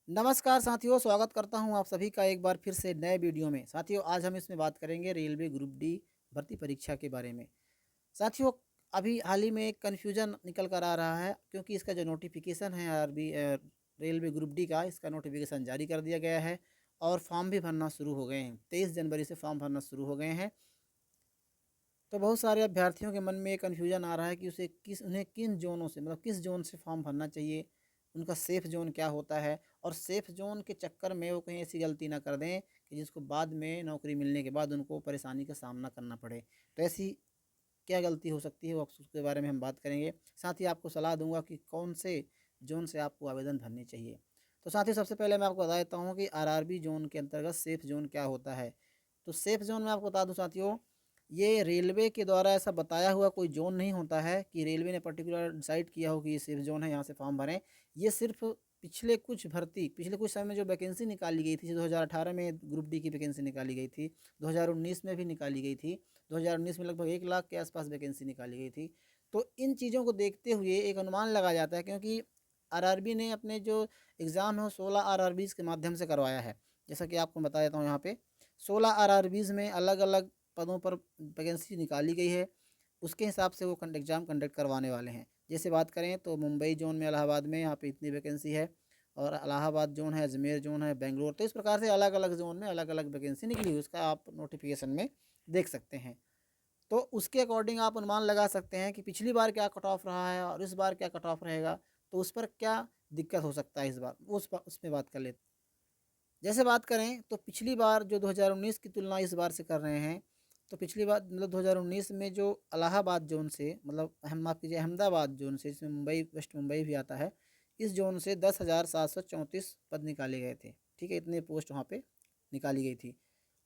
नमस्कार साथियों, स्वागत करता हूं आप सभी का एक बार फिर से नए वीडियो में। साथियों, आज हम इसमें बात करेंगे रेलवे ग्रुप डी भर्ती परीक्षा के बारे में। साथियों, अभी हाल ही में एक कन्फ्यूजन निकल कर आ रहा है क्योंकि इसका जो नोटिफिकेशन है रेलवे ग्रुप डी का, इसका नोटिफिकेशन जारी कर दिया गया है और फॉर्म भी भरना शुरू हो गए हैं। 23 जनवरी से फॉर्म भरना शुरू हो गए हैं। तो बहुत सारे अभ्यर्थियों के मन में ये कन्फ्यूजन आ रहा है कि उन्हें किन जोनों से, मतलब किस जोन से फॉर्म भरना चाहिए, उनका सेफ़ जोन क्या होता है और सेफ़ जोन के चक्कर में वो कहीं ऐसी गलती ना कर दें कि जिसको बाद में नौकरी मिलने के बाद उनको परेशानी का सामना करना पड़े। तो ऐसी क्या गलती हो सकती है, वो उसके बारे में हम बात करेंगे। साथ ही आपको सलाह दूँगा कि कौन से जोन से आपको आवेदन भरने चाहिए। तो साथ ही सबसे पहले मैं आपको बता देता हूँ कि आरआरबी जोन के अंतर्गत सेफ़ जोन क्या होता है। तो सेफ़ जोन में आपको बता दूँ साथियों, ये रेलवे के द्वारा ऐसा बताया हुआ कोई ज़ोन नहीं होता है कि रेलवे ने पर्टिकुलर डिसाइड किया हो कि ये सेफ ज़ोन है, यहाँ से फॉर्म भरें। ये सिर्फ़ पिछले कुछ समय में जो वैकेंसी निकाली गई थी, 2018 में ग्रुप डी की वैकेंसी निकाली गई थी, 2019 में भी निकाली गई थी। 2019 में लगभग 1 लाख के आस-पास वैकेंसी निकाली गई थी। तो इन चीज़ों को देखते हुए एक अनुमान लगाया जाता है, क्योंकि आरआरबी ने अपने जो एग्ज़ाम है वो 16 आरआरबीज़ के माध्यम से करवाया है। जैसा कि आपको बता देता हूँ यहाँ पे, 16 आरआरबीज़ में अलग-अलग पदों पर वैकेंसी निकाली गई है। उसके हिसाब से वो एग्ज़ाम कंडक्ट करवाने वाले हैं। जैसे बात करें तो मुंबई ज़ोन में, इलाहाबाद में, यहाँ पे इतनी वैकेंसी है और इलाहाबाद ज़ोन है, अजमेर ज़ोन है, बेंगलोर। तो इस प्रकार से अलग-अलग ज़ोन में अलग-अलग वैकेंसी निकली हुई है, उसका आप नोटिफ़िकेशन में देख सकते हैं। तो उसके अकॉर्डिंग आप अनुमान लगा सकते हैं कि पिछली बार क्या कट ऑफ रहा है और इस बार क्या कट ऑफ रहेगा, तो उस पर क्या दिक्कत हो सकता है इस बार, उसमें बात कर लेते हैं। जैसे बात करें तो पिछली बार जो 2019 की तुलना इस बार से कर रहे हैं, तो पिछली बार मतलब 2019 में जो इलाहाबाद ज़ोन से, मतलब माफ़ कीजिए, अहमदाबाद ज़ोन से, जिसमें मुंबई, वेस्ट मुंबई भी आता है, इस ज़ोन से 10,734 पद निकाले गए थे। ठीक है, इतने पोस्ट वहाँ पे निकाली गई थी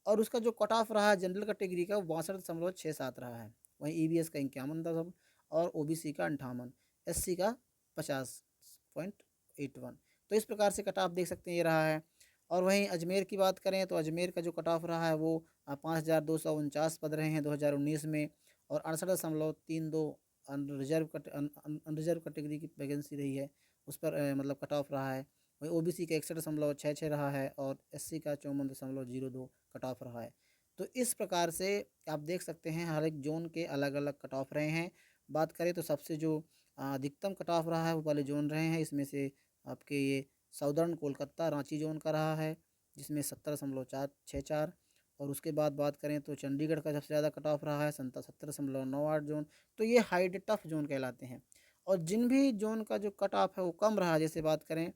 और उसका जो कट ऑफ रहा है जनरल कैटेगरी का, वो 62.67 रहा है। वहीं ईवीएस का 51 और ओबीसी का 58, एससी का 50.81। तो इस प्रकार से कट ऑफ देख सकते हैं, ये रहा है। और वहीं अजमेर की बात करें तो अजमेर का जो कट ऑफ रहा है वो 5,249 पद रहे हैं 2019 में और 68.32 अनरिजर्व कैटेगरी की वैकेंसी रही है, उस पर मतलब कट ऑफ रहा है। वहीं ओबीसी का 61.66 रहा है और एससी का 54.02 कट ऑफ रहा है। तो इस प्रकार से आप देख सकते हैं हर एक जोन के अलग अलग कट ऑफ रहे हैं। बात करें तो सबसे जो अधिकतम कट ऑफ रहा है वो वाले जोन रहे हैं, इसमें से आपके ये साउदर्न कोलकाता रांची जोन का रहा है, जिसमें 70.464। और उसके बाद बात करें तो चंडीगढ़ का सबसे ज़्यादा कट ऑफ रहा है, 70.98 जोन। तो ये हाई टफ जोन कहलाते हैं। और जिन भी जोन का जो कट ऑफ है वो कम रहा, जैसे बात करें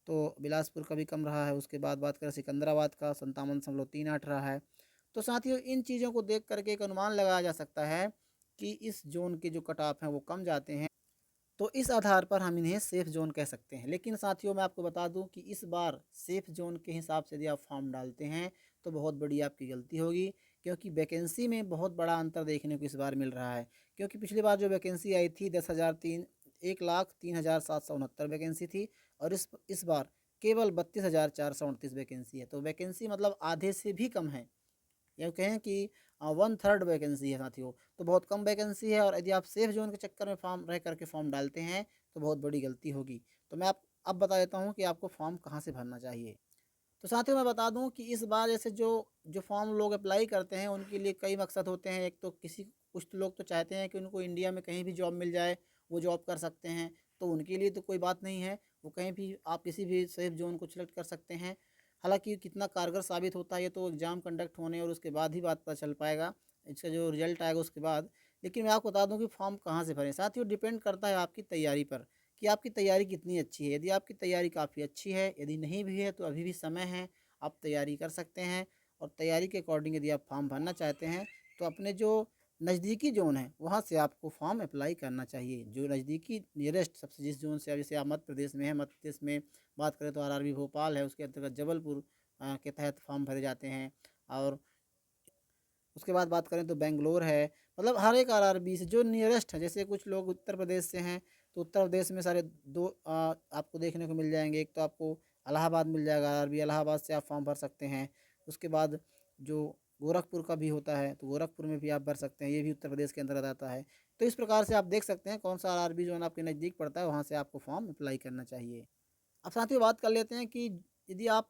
तो बिलासपुर का भी कम रहा है। उसके बाद बात करें सिकंदराबाद का 57.38 रहा है। तो साथियों, इन चीज़ों को देख करके एक अनुमान लगाया जा सकता है कि इस जोन के जो कट ऑफ हैं वो कम जाते हैं, तो इस आधार पर हम इन्हें सेफ़ ज़ोन कह सकते हैं। लेकिन साथियों, मैं आपको बता दूं कि इस बार सेफ़ ज़ोन के हिसाब से यदि आप फॉर्म डालते हैं तो बहुत बड़ी आपकी गलती होगी, क्योंकि वैकेंसी में बहुत बड़ा अंतर देखने को इस बार मिल रहा है। क्योंकि पिछली बार जो वैकेंसी आई थी 1,03,769 वैकेंसी थी और इस बार केवल 32,438 वैकेंसी है। तो वैकेंसी मतलब आधे से भी कम है, या कहें कि 1/3 वैकेंसी है साथियों। तो बहुत कम वैकेंसी है और यदि आप सेफ जोन के चक्कर में फॉर्म रह करके फॉर्म डालते हैं तो बहुत बड़ी गलती होगी। तो मैं आप अब बता देता हूँ कि आपको फॉर्म कहाँ से भरना चाहिए। तो साथियों, मैं बता दूं कि इस बार जैसे जो जो फॉर्म लोग अप्लाई करते हैं उनके लिए कई मकसद होते हैं। एक तो कुछ तो लोग तो चाहते हैं कि उनको इंडिया में कहीं भी जॉब मिल जाए, वो जॉब कर सकते हैं, तो उनके लिए तो कोई बात नहीं है, वो कहीं भी, आप किसी भी सेफ जोन को सिलेक्ट कर सकते हैं। हालांकि कितना कारगर साबित होता है ये तो एग्ज़ाम कंडक्ट होने और उसके बाद ही बात पता चल पाएगा, इसका जो रिजल्ट आएगा उसके बाद। लेकिन मैं आपको बता दूं कि फॉर्म कहाँ से भरें। साथियों, डिपेंड करता है आपकी तैयारी पर कि आपकी तैयारी कितनी अच्छी है। यदि आपकी तैयारी काफ़ी अच्छी है, यदि नहीं भी है तो अभी भी समय है, आप तैयारी कर सकते हैं। और तैयारी के अकॉर्डिंग यदि आप फॉर्म भरना चाहते हैं तो अपने जो नज़दीकी ज़ोन है वहाँ से आपको फॉर्म अप्लाई करना चाहिए। जो नज़दीकी नियरेस्ट सबसे, जिस ज़ोन से, अब जैसे आप मध्य प्रदेश में है, मध्य प्रदेश में बात करें तो आरआरबी भोपाल है, उसके अंतर्गत जबलपुर के तहत फॉर्म भरे जाते हैं। और उसके बाद बात करें तो बेंगलोर है। मतलब हर एक आरआरबी से जो नियरेस्ट है, जैसे कुछ लोग उत्तर प्रदेश से हैं तो उत्तर प्रदेश में सारे दो आपको देखने को मिल जाएंगे। एक तो आपको इलाहाबाद मिल जाएगा, आरआरबी इलाहाबाद से आप फॉर्म भर सकते हैं। उसके बाद जो गोरखपुर का भी होता है तो गोरखपुर में भी आप भर सकते हैं, ये भी उत्तर प्रदेश के अंतर्गत आता है। तो इस प्रकार से आप देख सकते हैं कौन सा आरआरबी जो आपके नज़दीक पड़ता है वहाँ से आपको फॉर्म अप्लाई करना चाहिए। अब साथियों, बात कर लेते हैं कि यदि आप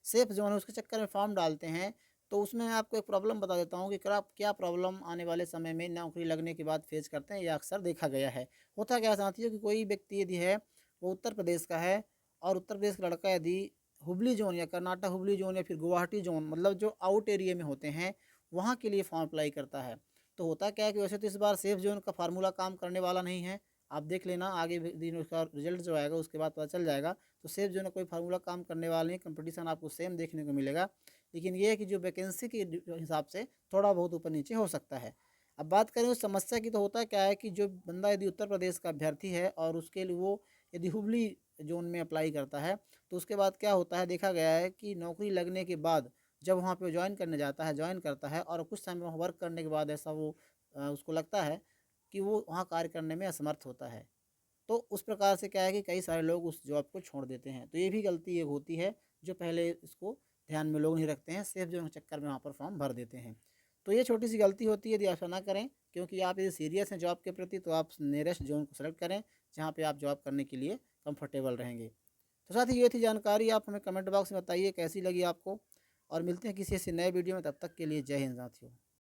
सेफ जोन है उसके चक्कर में फॉर्म डालते हैं, तो उसमें मैं आपको एक प्रॉब्लम बता देता हूँ कि क्या प्रॉब्लम आने वाले समय में नौकरी लगने के बाद फेस करते हैं, या अक्सर देखा गया है। होता क्या है साथियों कि कोई व्यक्ति यदि है वो उत्तर प्रदेश का है, और उत्तर प्रदेश का लड़का यदि हुबली जोन या कर्नाटक हुबली जोन या फिर गुवाहाटी जोन, मतलब जो आउट एरिया में होते हैं, वहाँ के लिए फॉर्म अप्लाई करता है। तो होता क्या है कि वैसे तो इस बार सेफ जोन का फार्मूला काम करने वाला नहीं है। आप देख लेना आगे दिन उसका रिजल्ट जो आएगा उसके बाद पता चल जाएगा। तो सेफ जोन का कोई फार्मूला काम करने वाला नहीं, कंपटीशन आपको सेम देखने को मिलेगा। लेकिन ये है कि जो वैकेंसी के हिसाब से थोड़ा बहुत ऊपर नीचे हो सकता है। अब बात करें उस समस्या की, तो होता क्या है कि जो बंदा यदि उत्तर प्रदेश का अभ्यर्थी है और उसके लिए वो यदि हुबली जोन में अप्लाई करता है, तो उसके बाद क्या होता है, देखा गया है कि नौकरी लगने के बाद जब वहाँ पे ज्वाइन करने जाता है, ज्वाइन करता है, और कुछ समय वहाँ वर्क करने के बाद ऐसा वो उसको लगता है कि वो वहाँ कार्य करने में असमर्थ होता है। तो उस प्रकार से क्या है कि कई सारे लोग उस जॉब को छोड़ देते हैं। तो ये भी गलती एक होती है जो पहले इसको ध्यान में लोग नहीं रखते हैं, सेफ जोन के चक्कर में वहाँ पर फॉर्म भर देते हैं। तो ये छोटी सी गलती होती है, यदि ऐसा ना करें, क्योंकि आप यदि सीरियस हैं जॉब के प्रति, तो आप नियरेस्ट जोन को सेलेक्ट करें जहाँ पे आप जॉब करने के लिए कंफर्टेबल रहेंगे। तो साथ ही ये थी जानकारी, आप हमें कमेंट बॉक्स में बताइए कैसी लगी आपको, और मिलते हैं किसी ऐसे नए वीडियो में। तब तक के लिए जय हिंद साथियों।